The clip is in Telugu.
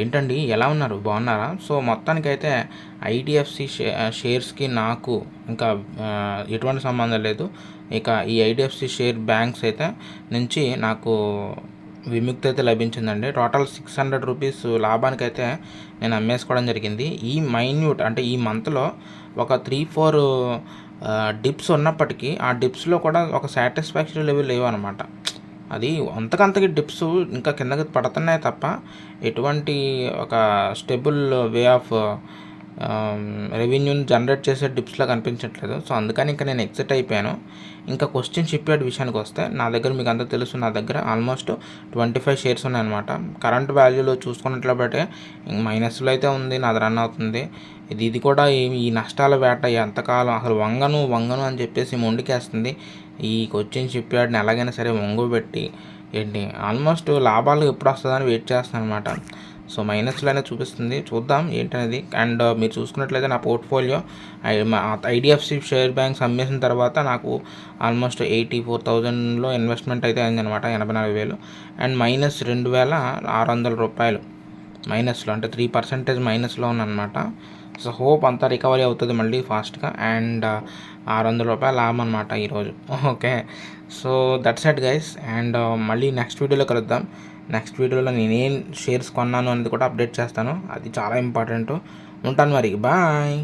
ఏంటండి ఎలా ఉన్నారు? బాగున్నారా? సో, మొత్తానికైతే ఐడిఎఫ్‌సి షేర్స్‌కి నాకు ఇంకా ఎటువంటి సంబంధం లేదు. ఇక ఈ ఐడిఎఫ్‌సి షేర్ బ్యాంక్స్ అయితే నుంచి నాకు విముక్తి అయితే లభించిందండి. టోటల్ ₹600 లాభానికైతే నేను అమ్మేసుకోవడం జరిగింది. ఈ మైన్యూట్ అంటే ఈ మంత్‌లో ఒక 3, 4 డిప్స్ ఉన్నప్పటికీ ఆ డిప్స్‌లో కూడా ఒక సాటిస్ఫాక్షరీ లెవెల్ లేవనమాట. అది అంతకంతకి డిప్స్ ఇంకా కిందకి పడుతున్నాయి తప్ప ఎటువంటి ఒక స్టేబుల్ వే ఆఫ్ రెవెన్యూని జనరేట్ చేసే డిప్స్లా కనిపించట్లేదు. సో అందుకని ఇంకా నేను ఎగ్జిట్ అయిపోయాను. ఇంకా క్వశ్చన్ షిప్ యార్డ్ విషయానికి వస్తే నా దగ్గర మీకు అంతా తెలుసు, నా దగ్గర ఆల్మోస్ట్ 25 షేర్స్ ఉన్నాయన్నమాట. కరెంట్ వాల్యూలో చూసుకున్నట్లయితే మైనస్లో అయితే ఉంది, నాది రన్ అవుతుంది. ఇది కూడా ఈ నష్టాల వేట ఎంతకాలం అసలు వంగను అని చెప్పేసి మొండికేస్తుంది. ఈ కొచ్చిన్ షిప్ యార్డ్ని ఎలాగైనా సరే వంగబెట్టి ఏంటి ఆల్మోస్ట్ లాభాలు ఎప్పుడు వస్తుందని వెయిట్ చేస్తాను అనమాట. సో మైనస్లోనే చూపిస్తుంది, చూద్దాం ఏంటనేది. అండ్ మీరు చూసుకున్నట్లయితే నా పోర్ట్ఫోలియో ఐడిఎఫ్సి షేర్ బ్యాంక్స్ అమ్మేసిన తర్వాత నాకు ఆల్మోస్ట్ 84,000లో ఇన్వెస్ట్మెంట్ అయితే అయిందనమాట, 84,000. అండ్ మైనస్ ₹2,600 మైనస్లో, అంటే 3% మైనస్లో ఉందన్నమాట. సో హోప్ అంతా రికవరీ అవుతుంది మళ్ళీ ఫాస్ట్గా. అండ్ ₹600 లాభం అనమాట ఈరోజు. Okay, so that's it guys. And మళ్ళీ నెక్స్ట్ వీడియోలో కలుద్దాం. నెక్స్ట్ వీడియోలో నేనేం షేర్స్ కొన్నాను అనేది కూడా అప్డేట్ చేస్తాను, అది చాలా ఇంపార్టెంట్. ఉంటాను మరి, బాయ్.